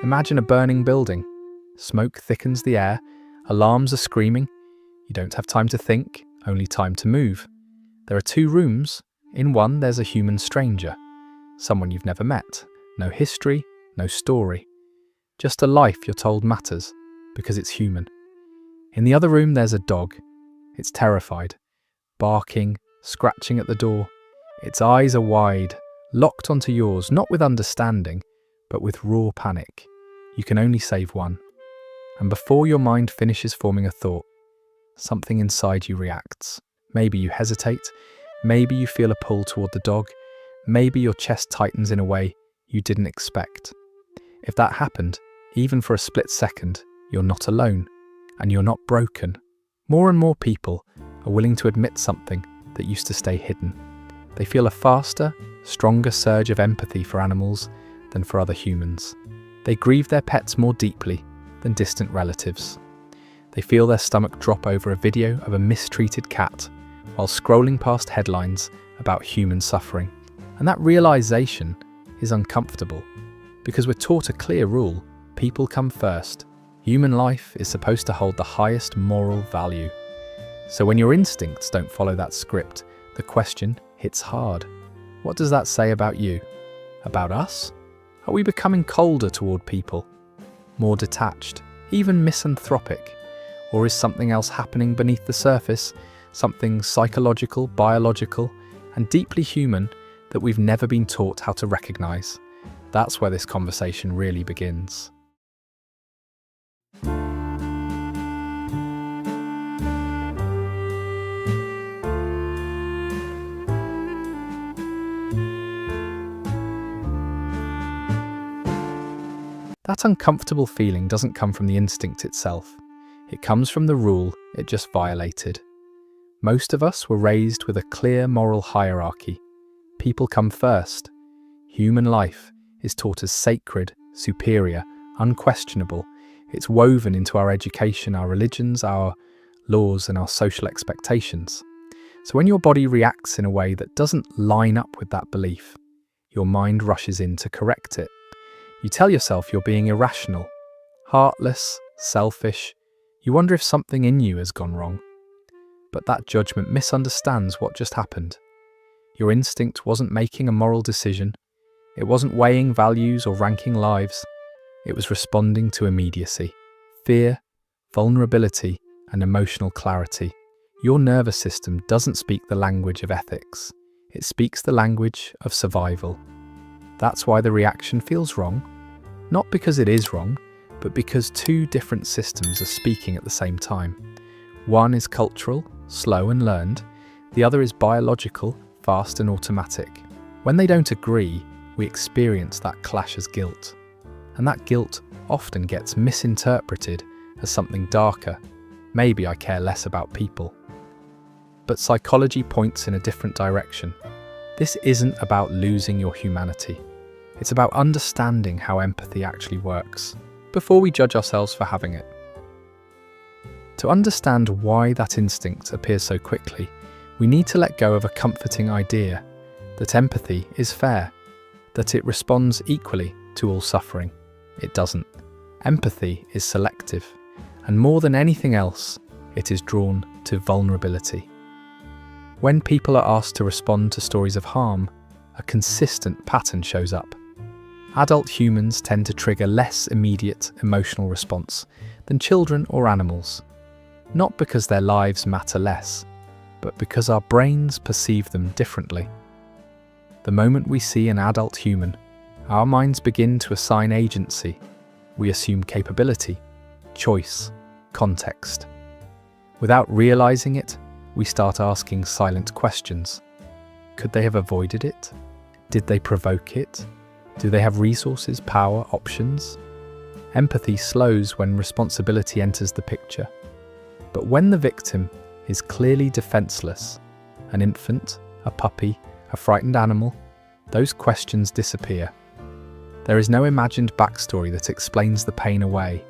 Imagine a burning building. Smoke thickens the air, alarms are screaming. You don't have time to think, only time to move. There are 2 rooms. In one, there's a human stranger, someone you've never met. No history, no story. Just a life you're told matters, because it's human. In the other room, there's a dog. It's terrified, barking, scratching at the door. Its eyes are wide, locked onto yours, not with understanding, but with raw panic. You can only save one. And before your mind finishes forming a thought, something inside you reacts. Maybe you hesitate, maybe you feel a pull toward the dog, maybe your chest tightens in a way you didn't expect. If that happened, even for a split second, you're not alone, and you're not broken. More and more people are willing to admit something that used to stay hidden. They feel a faster, stronger surge of empathy for animals than for other humans. They grieve their pets more deeply than distant relatives. They feel their stomach drop over a video of a mistreated cat while scrolling past headlines about human suffering. And that realization is uncomfortable because we're taught a clear rule: people come first. Human life is supposed to hold the highest moral value. So when your instincts don't follow that script, the question hits hard. What does that say about you? About us? Are we becoming colder toward people? More detached? Even misanthropic? Or is something else happening beneath the surface? Something psychological, biological, and deeply human that we've never been taught how to recognize? That's where this conversation really begins. That uncomfortable feeling doesn't come from the instinct itself. It comes from the rule it just violated. Most of us were raised with a clear moral hierarchy. People come first. Human life is taught as sacred, superior, unquestionable. It's woven into our education, our religions, our laws, and our social expectations. So when your body reacts in a way that doesn't line up with that belief, your mind rushes in to correct it. You tell yourself you're being irrational, heartless, selfish. You wonder if something in you has gone wrong. But that judgment misunderstands what just happened. Your instinct wasn't making a moral decision. It wasn't weighing values or ranking lives. It was responding to immediacy, fear, vulnerability, and emotional clarity. Your nervous system doesn't speak the language of ethics. It speaks the language of survival. That's why the reaction feels wrong. Not because it is wrong, but because 2 different systems are speaking at the same time. One is cultural, slow and learned. The other is biological, fast and automatic. When they don't agree, we experience that clash as guilt. And that guilt often gets misinterpreted as something darker. Maybe I care less about people. But psychology points in a different direction. This isn't about losing your humanity. It's about understanding how empathy actually works, before we judge ourselves for having it. To understand why that instinct appears so quickly, we need to let go of a comforting idea that empathy is fair, that it responds equally to all suffering. It doesn't. Empathy is selective, and more than anything else, it is drawn to vulnerability. When people are asked to respond to stories of harm, a consistent pattern shows up. Adult humans tend to trigger less immediate emotional response than children or animals, not because their lives matter less, but because our brains perceive them differently. The moment we see an adult human, our minds begin to assign agency. We assume capability, choice, context. Without realizing it, we start asking silent questions. Could they have avoided it? Did they provoke it? Do they have resources, power, options? Empathy slows when responsibility enters the picture. But when the victim is clearly defenseless, an infant, a puppy, a frightened animal, those questions disappear. There is no imagined backstory that explains the pain away.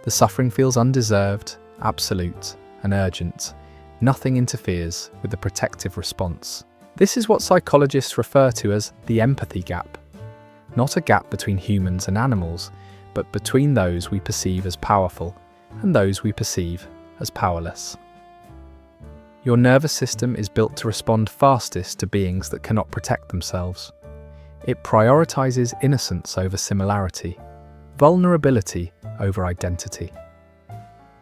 The suffering feels undeserved, absolute, and urgent. Nothing interferes with the protective response. This is what psychologists refer to as the empathy gap. Not a gap between humans and animals, but between those we perceive as powerful and those we perceive as powerless. Your nervous system is built to respond fastest to beings that cannot protect themselves. It prioritizes innocence over similarity, vulnerability over identity.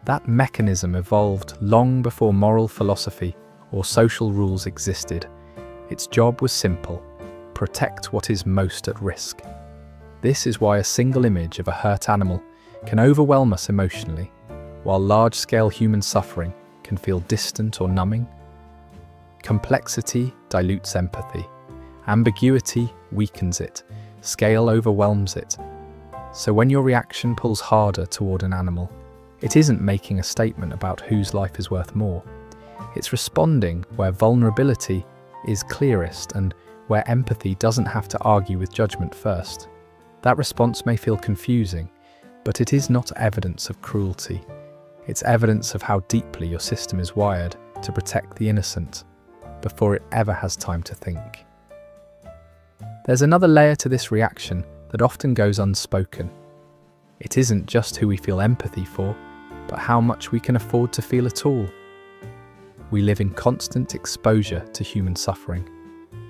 That mechanism evolved long before moral philosophy or social rules existed. Its job was simple: protect what is most at risk. This is why a single image of a hurt animal can overwhelm us emotionally, while large-scale human suffering can feel distant or numbing. Complexity dilutes empathy. Ambiguity weakens it. Scale overwhelms it. So when your reaction pulls harder toward an animal, it isn't making a statement about whose life is worth more. It's responding where vulnerability is clearest and where empathy doesn't have to argue with judgment first. That response may feel confusing, but it is not evidence of cruelty. It's evidence of how deeply your system is wired to protect the innocent before it ever has time to think. There's another layer to this reaction that often goes unspoken. It isn't just who we feel empathy for, but how much we can afford to feel at all. We live in constant exposure to human suffering.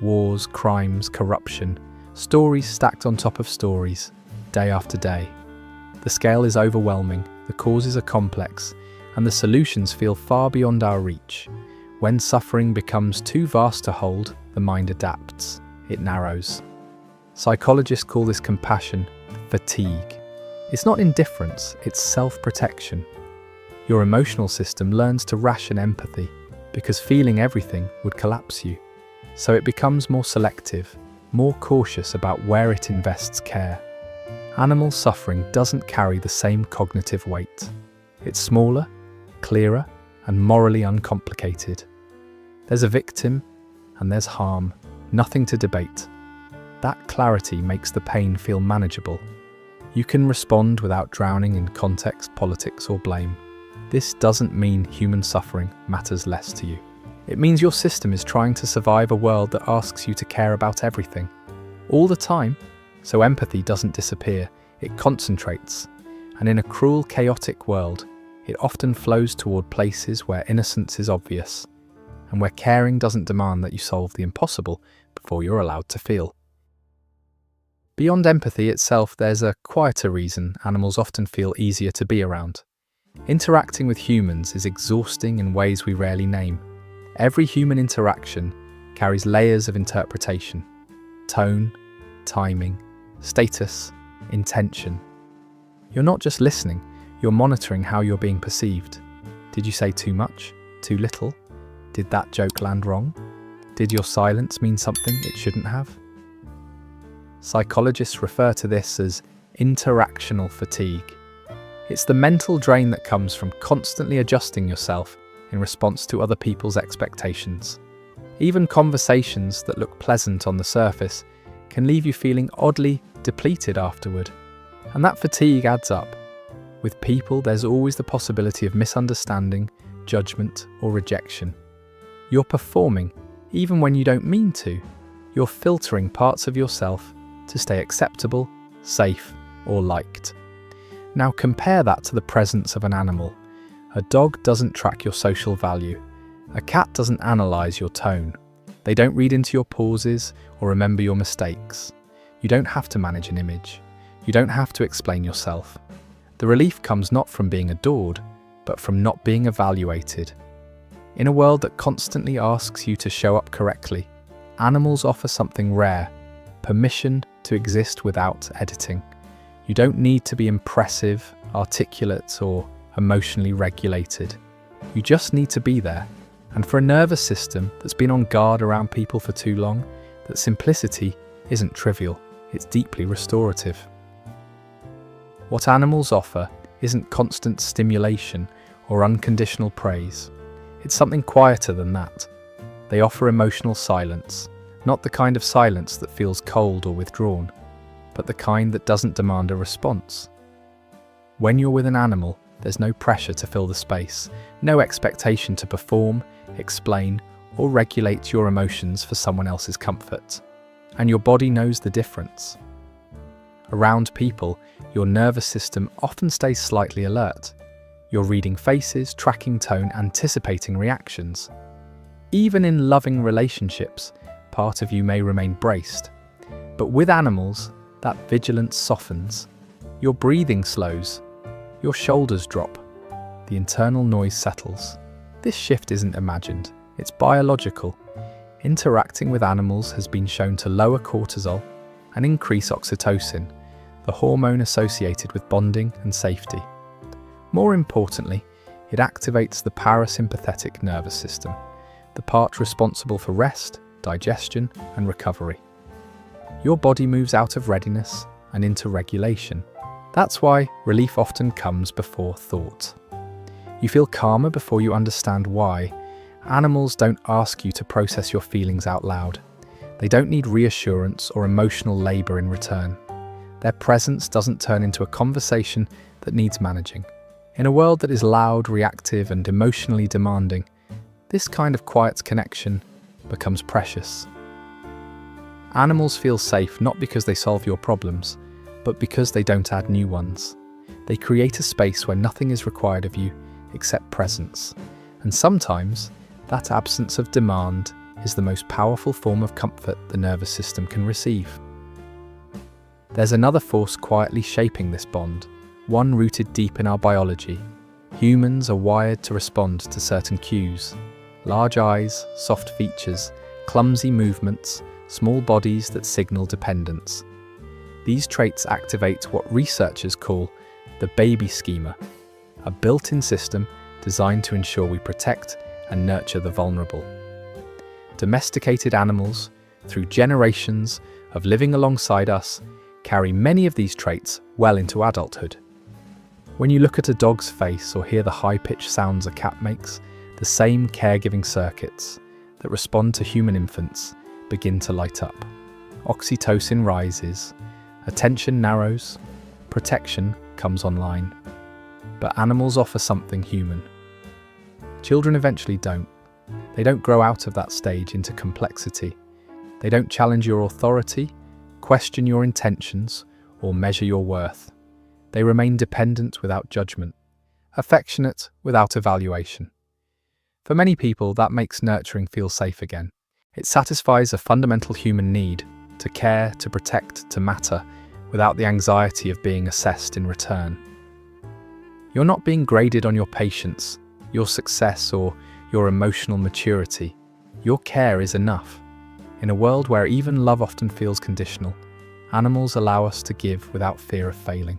Wars, crimes, corruption, stories stacked on top of stories, day after day. The scale is overwhelming, the causes are complex, and the solutions feel far beyond our reach. When suffering becomes too vast to hold, the mind adapts. It narrows. Psychologists call this compassion fatigue. It's not indifference, it's self-protection. Your emotional system learns to ration empathy because feeling everything would collapse you. So it becomes more selective, more cautious about where it invests care. Animal suffering doesn't carry the same cognitive weight. It's smaller, clearer, and morally uncomplicated. There's a victim, and there's harm, nothing to debate. That clarity makes the pain feel manageable. You can respond without drowning in context, politics, or blame. This doesn't mean human suffering matters less to you. It means your system is trying to survive a world that asks you to care about everything, all the time. So empathy doesn't disappear, it concentrates. And in a cruel, chaotic world, it often flows toward places where innocence is obvious, and where caring doesn't demand that you solve the impossible before you're allowed to feel. Beyond empathy itself, there's a quieter reason animals often feel easier to be around. Interacting with humans is exhausting in ways we rarely name. Every human interaction carries layers of interpretation: tone, timing, status, intention. You're not just listening, you're monitoring how you're being perceived. Did you say too much? Too little? Did that joke land wrong? Did your silence mean something it shouldn't have? Psychologists refer to this as interactional fatigue. It's the mental drain that comes from constantly adjusting yourself in response to other people's expectations. Even conversations that look pleasant on the surface can leave you feeling oddly depleted afterward. And that fatigue adds up. With people, there's always the possibility of misunderstanding, judgment, or rejection. You're performing, even when you don't mean to. You're filtering parts of yourself to stay acceptable, safe, or liked. Now compare that to the presence of an animal. A dog doesn't track your social value. A cat doesn't analyze your tone. They don't read into your pauses or remember your mistakes. You don't have to manage an image. You don't have to explain yourself. The relief comes not from being adored, but from not being evaluated. In a world that constantly asks you to show up correctly, animals offer something rare: permission to exist without editing. You don't need to be impressive, articulate, or emotionally regulated. You just need to be there. And for a nervous system that's been on guard around people for too long, that simplicity isn't trivial, it's deeply restorative. What animals offer isn't constant stimulation or unconditional praise. It's something quieter than that. They offer emotional silence, not the kind of silence that feels cold or withdrawn, but the kind that doesn't demand a response. When you're with an animal, there's no pressure to fill the space, no expectation to perform, explain, or regulate your emotions for someone else's comfort. And your body knows the difference. Around people, your nervous system often stays slightly alert. You're reading faces, tracking tone, anticipating reactions. Even in loving relationships, part of you may remain braced. But with animals, that vigilance softens. Your breathing slows. Your shoulders drop. The internal noise settles. This shift isn't imagined. It's biological. Interacting with animals has been shown to lower cortisol and increase oxytocin, the hormone associated with bonding and safety. More importantly, it activates the parasympathetic nervous system, the part responsible for rest, digestion, and recovery. Your body moves out of readiness and into regulation. That's why relief often comes before thought. You feel calmer before you understand why. Animals don't ask you to process your feelings out loud. They don't need reassurance or emotional labor in return. Their presence doesn't turn into a conversation that needs managing. In a world that is loud, reactive, and emotionally demanding, this kind of quiet connection becomes precious. Animals feel safe not because they solve your problems, but because they don't add new ones. They create a space where nothing is required of you except presence. And sometimes, that absence of demand is the most powerful form of comfort the nervous system can receive. There's another force quietly shaping this bond, one rooted deep in our biology. Humans are wired to respond to certain cues. Large eyes, soft features, clumsy movements, small bodies that signal dependence. These traits activate what researchers call the baby schema, a built-in system designed to ensure we protect and nurture the vulnerable. Domesticated animals, through generations of living alongside us, carry many of these traits well into adulthood. When you look at a dog's face or hear the high-pitched sounds a cat makes, the same caregiving circuits that respond to human infants begin to light up. Oxytocin rises, attention narrows, protection comes online. But animals offer something human. Children eventually don't. They don't grow out of that stage into complexity. They don't challenge your authority, question your intentions, or measure your worth. They remain dependent without judgment, affectionate without evaluation. For many people, that makes nurturing feel safe again. It satisfies a fundamental human need to care, to protect, to matter, without the anxiety of being assessed in return. You're not being graded on your patience, your success, or your emotional maturity. Your care is enough. In a world where even love often feels conditional, animals allow us to give without fear of failing.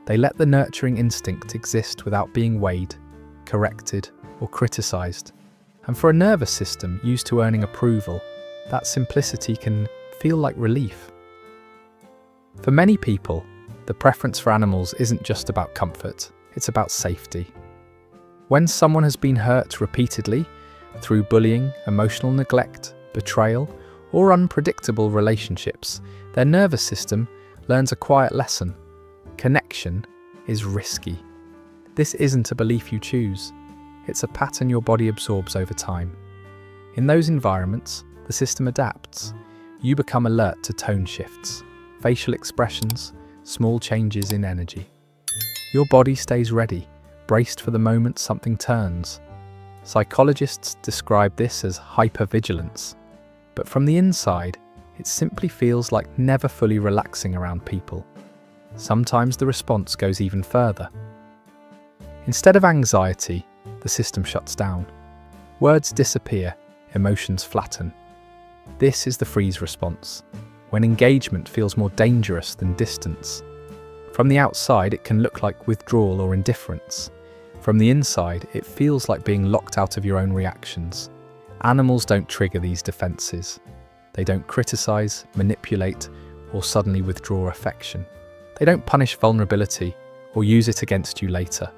They let the nurturing instinct exist without being weighed, corrected, or criticized. And for a nervous system used to earning approval, that simplicity can feel like relief. For many people, the preference for animals isn't just about comfort, it's about safety. When someone has been hurt repeatedly through bullying, emotional neglect, betrayal, or unpredictable relationships, their nervous system learns a quiet lesson. Connection is risky. This isn't a belief you choose. It's a pattern your body absorbs over time. In those environments, the system adapts. You become alert to tone shifts, facial expressions, small changes in energy. Your body stays ready, braced for the moment something turns. Psychologists describe this as hypervigilance, but from the inside, it simply feels like never fully relaxing around people. Sometimes the response goes even further. Instead of anxiety, the system shuts down. Words disappear, emotions flatten. This is the freeze response, when engagement feels more dangerous than distance. From the outside, it can look like withdrawal or indifference. From the inside, it feels like being locked out of your own reactions. Animals don't trigger these defenses. They don't criticize, manipulate, or suddenly withdraw affection. They don't punish vulnerability or use it against you later.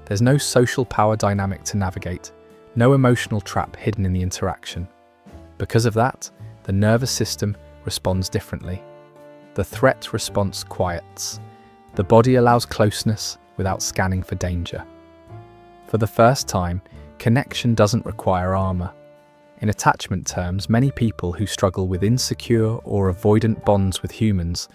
There's no social power dynamic to navigate, no emotional trap hidden in the interaction. Because of that, the nervous system responds differently. The threat response quiets. The body allows closeness without scanning for danger. For the first time, connection doesn't require armor. In attachment terms, many people who struggle with insecure or avoidant bonds with humans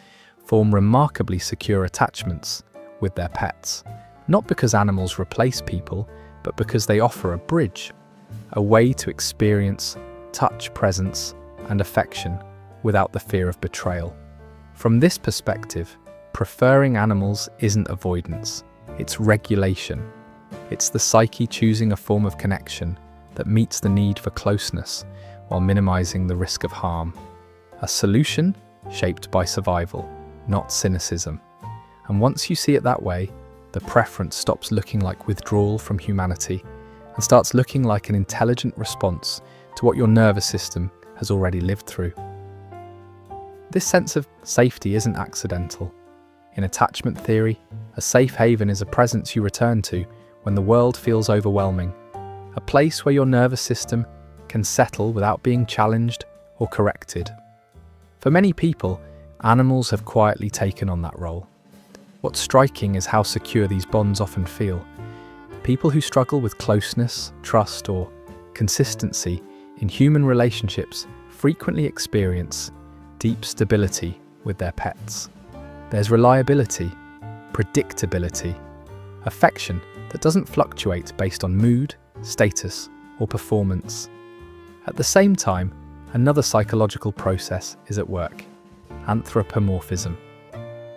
form remarkably secure attachments with their pets, not because animals replace people, but because they offer a bridge, a way to experience touch, presence, and affection without the fear of betrayal. From this perspective, preferring animals isn't avoidance, it's regulation. It's the psyche choosing a form of connection that meets the need for closeness while minimizing the risk of harm. A solution shaped by survival, not cynicism. And once you see it that way, the preference stops looking like withdrawal from humanity and starts looking like an intelligent response to what your nervous system has already lived through. This sense of safety isn't accidental. In attachment theory, a safe haven is a presence you return to when the world feels overwhelming, a place where your nervous system can settle without being challenged or corrected. For many people, animals have quietly taken on that role. What's striking is how secure these bonds often feel. People who struggle with closeness, trust, or consistency in human relationships frequently experience deep stability with their pets. There's reliability, predictability, affection that doesn't fluctuate based on mood, status, or performance. At the same time, another psychological process is at work: anthropomorphism.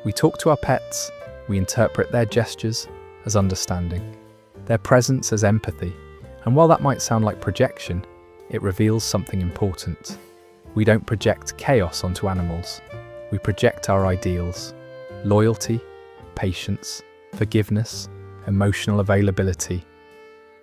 We talk to our pets, we interpret their gestures as understanding, their presence as empathy, and while that might sound like projection, it reveals something important. We don't project chaos onto animals, we project our ideals: loyalty, patience, forgiveness, emotional availability.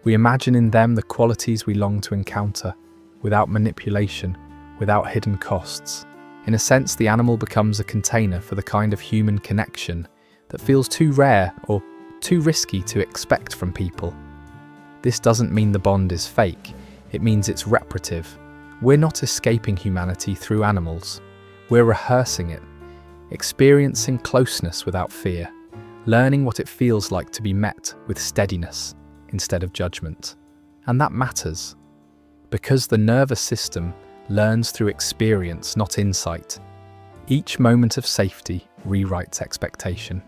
We imagine in them the qualities we long to encounter, without manipulation, without hidden costs. In a sense, the animal becomes a container for the kind of human connection that feels too rare or too risky to expect from people. This doesn't mean the bond is fake, it means it's reparative. We're not escaping humanity through animals, we're rehearsing it, experiencing closeness without fear, learning what it feels like to be met with steadiness instead of judgment. And that matters, because the nervous system learns through experience, not insight. Each moment of safety rewrites expectation.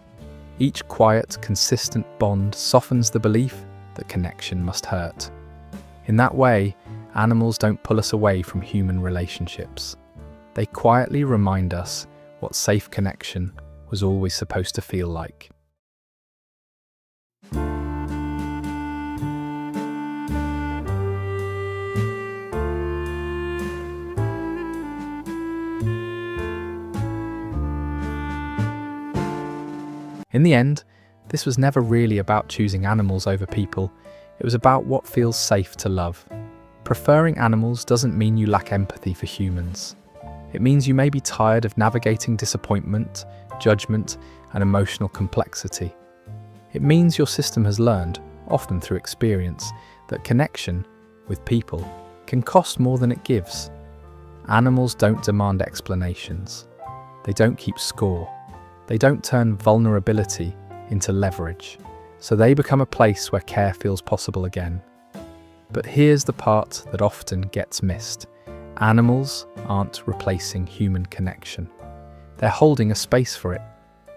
Each quiet, consistent bond softens the belief that connection must hurt. In that way, animals don't pull us away from human relationships. They quietly remind us what safe connection was always supposed to feel like. In the end, this was never really about choosing animals over people. It was about what feels safe to love. Preferring animals doesn't mean you lack empathy for humans. It means you may be tired of navigating disappointment, judgment, and emotional complexity. It means your system has learned, often through experience, that connection with people can cost more than it gives. Animals don't demand explanations. They don't keep score. They don't turn vulnerability into leverage, so they become a place where care feels possible again. But here's the part that often gets missed. Animals aren't replacing human connection. They're holding a space for it.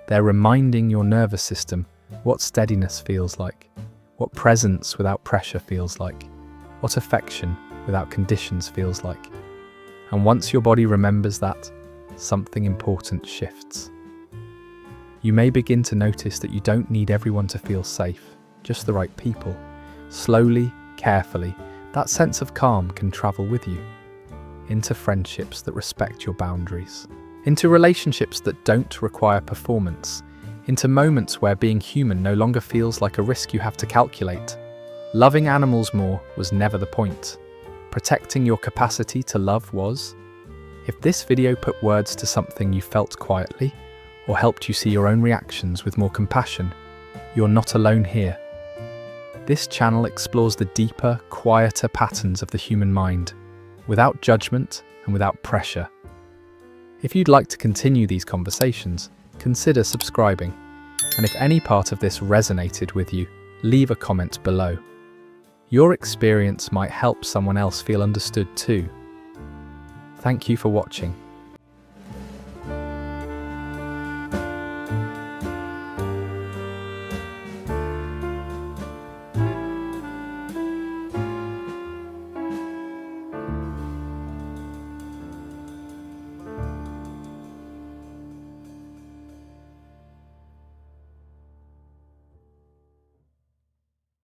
They're reminding your nervous system what steadiness feels like, what presence without pressure feels like, what affection without conditions feels like. And once your body remembers that, something important shifts. You may begin to notice that you don't need everyone to feel safe, just the right people. Slowly, carefully, that sense of calm can travel with you into friendships that respect your boundaries, into relationships that don't require performance, into moments where being human no longer feels like a risk you have to calculate. Loving animals more was never the point. Protecting your capacity to love was. If this video put words to something you felt quietly, or helped you see your own reactions with more compassion, you're not alone here. This channel explores the deeper, quieter patterns of the human mind, without judgment and without pressure. If you'd like to continue these conversations, consider subscribing. And if any part of this resonated with you, leave a comment below. Your experience might help someone else feel understood too. Thank you for watching.